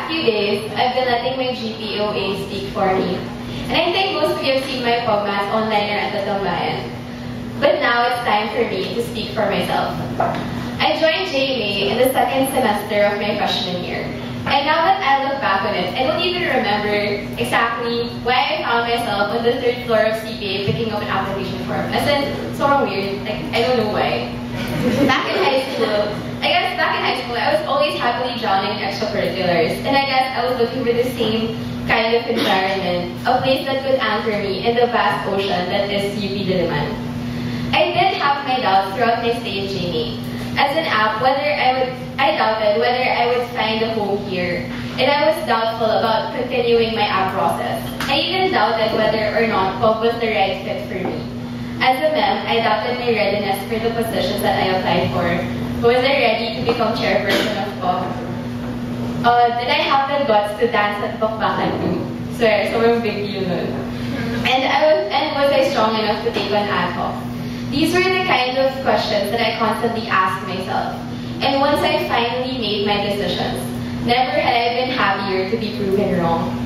past few days, I've been letting my GPOA speak for me. And I think most of you have seen my PubMats online or at the Tambayan. But now it's time for me to speak for myself. I joined JMA in the second semester of my freshman year. And now that I look back on it, I don't even remember exactly why I found myself on the third floor of CPA picking up an application form. As in, sort of weird, like, I don't know why. Back in high school, I was always happily drowning in extracurriculars. And I guess I was looking for the same kind of environment, a place that could anchor me in the vast ocean that is UP Diliman. I did have my doubts throughout my stay in JMA. As an app, I doubted whether I would find a home here, and I was doubtful about continuing my app process. I even doubted whether or not Pub was the right fit for me. As a mem, I doubted my readiness for the positions that I applied for. Was I ready to become chairperson of Pub? Did I have the guts to dance at Bakbakan too? Swear, sobrang big deal nun. And was I strong enough to take on ad hoc? These were the kind of questions that I constantly asked myself. And once I finally made my decisions, never had I been happier to be proven wrong.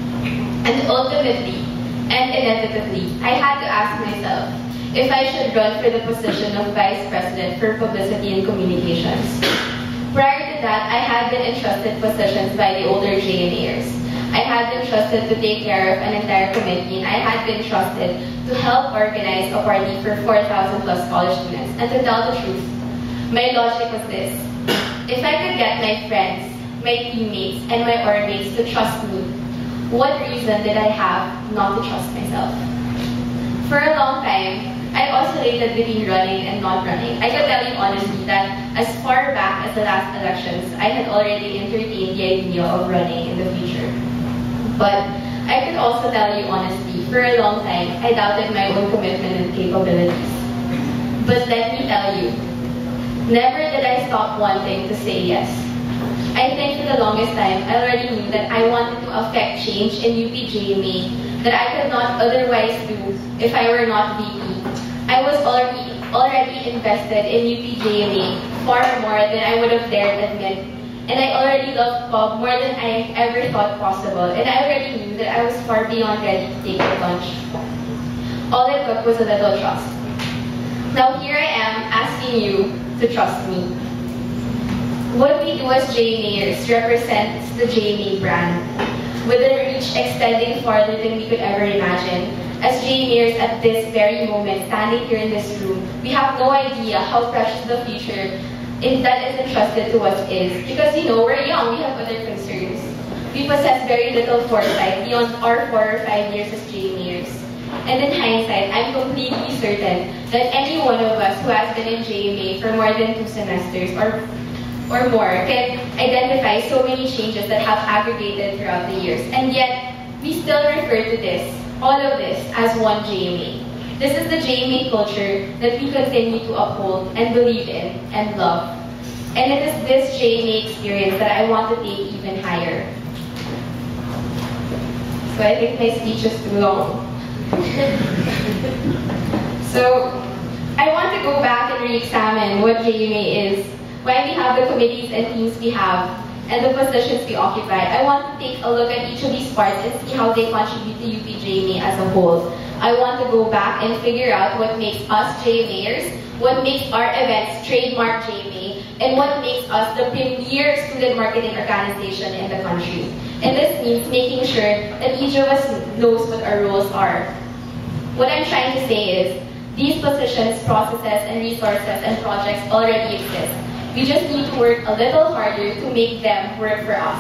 And ultimately, and inevitably, I had to ask myself if I should run for the position of Vice President for Publicity and Communications. Prior to that, I had been entrusted positions by the older JMAers. I had been trusted to take care of an entire committee, and I had been trusted to help organize a party for 4,000 plus college students. And to tell the truth, my logic was this: if I could get my friends, my teammates, and my orbmates to trust me, what reason did I have not to trust myself? For a long time, I oscillated between running and not running. I can tell you honestly that as far back as the last elections, I had already entertained the idea of running in the future. But I could also tell you honestly, for a long time, I doubted my own commitment and capabilities. But let me tell you, never did I stop wanting to say yes. I think for the longest time, I already knew that I wanted to affect change in UP JMA that I could not otherwise do if I were not VP. I was already invested in UP JMA far more than I would have dared admit. And I already loved Pub more than I ever thought possible. And I already knew that I was far beyond ready to take the plunge. All it took was a little trust. Now here I am asking you to trust me. What we do as JMAers represents the JMA brand, with a reach extending farther than we could ever imagine. As JMAers at this very moment, standing here in this room, we have no idea how precious the future that is entrusted to us is. Because, you know, we're young, we have other concerns. We possess very little foresight beyond our 4 or 5 years as JMAers. And in hindsight, I'm completely certain that any one of us who has been in JMA for more than 2 semesters or more can identify so many changes that have aggregated throughout the years. And yet, we still refer to this, all of this, as one JMA. This is the JMA culture that we continue to uphold and believe in and love. And it is this JMA experience that I want to take even higher. So I think my speech is too long. So I want to go back and re-examine what JMA is, why we have the committees and teams we have, and the positions we occupy. I want to take a look at each of these parts and see how they contribute to UP JMA as a whole. I want to go back and figure out what makes us JMAers, what makes our events trademark JMA, and what makes us the premier student marketing organization in the country. And this means making sure that each of us knows what our roles are. What I'm trying to say is, these positions, processes, and resources and projects already exist. We just need to work a little harder to make them work for us.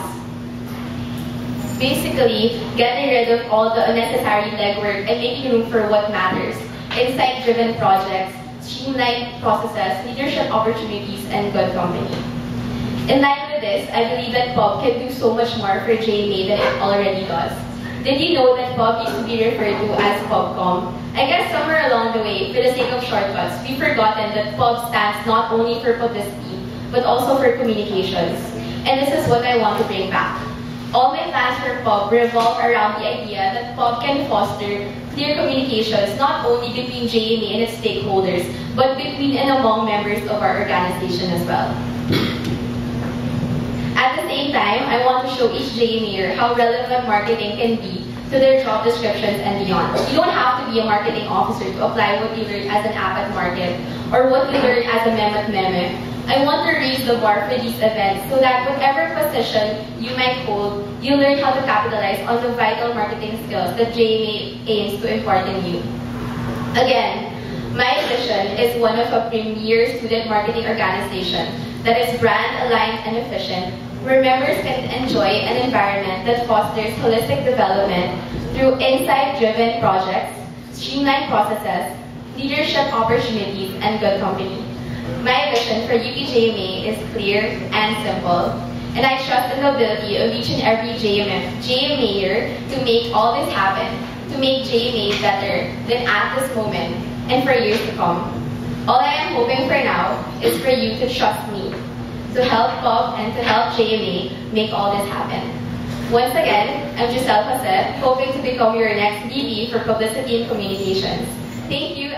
Basically, getting rid of all the unnecessary legwork and making room for what matters. Insight-driven projects, streamlined processes, leadership opportunities, and good company. In line with this, I believe that Pub can do so much more for JMA than it already does. Did you know that Pub used to be referred to as PubCom? I guess somewhere along the way, for the sake of shortcuts, we've forgotten that Pub stands not only for publicity, but also for communications. And this is what I want to bring back. All my plans for Pub revolve around the idea that Pub can foster clear communications not only between JMA and its stakeholders, but between and among members of our organization as well. At the same time, I want to show each JMAer how relevant marketing can be to their job descriptions and beyond. You don't have to be a marketing officer to apply what you learned as an app at market or what you learned as a meme at meme. I want to raise the bar for these events so that whatever position you might hold, you learn how to capitalize on the vital marketing skills that JMA aims to impart in you. Again, my vision is one of a premier student marketing organization that is brand aligned and efficient, where members can enjoy an environment that fosters holistic development through insight-driven projects, streamlined processes, leadership opportunities, and good company. My vision for UPJMA is clear and simple, and I trust in the ability of each and every JMAer to make all this happen, to make JMA better than at this moment and for years to come. All I am hoping for now is for you to trust me, to help Pub and to help JMA make all this happen. Once again, I'm Giselle, hoping to become your next VP for Publicity and Communications. Thank you.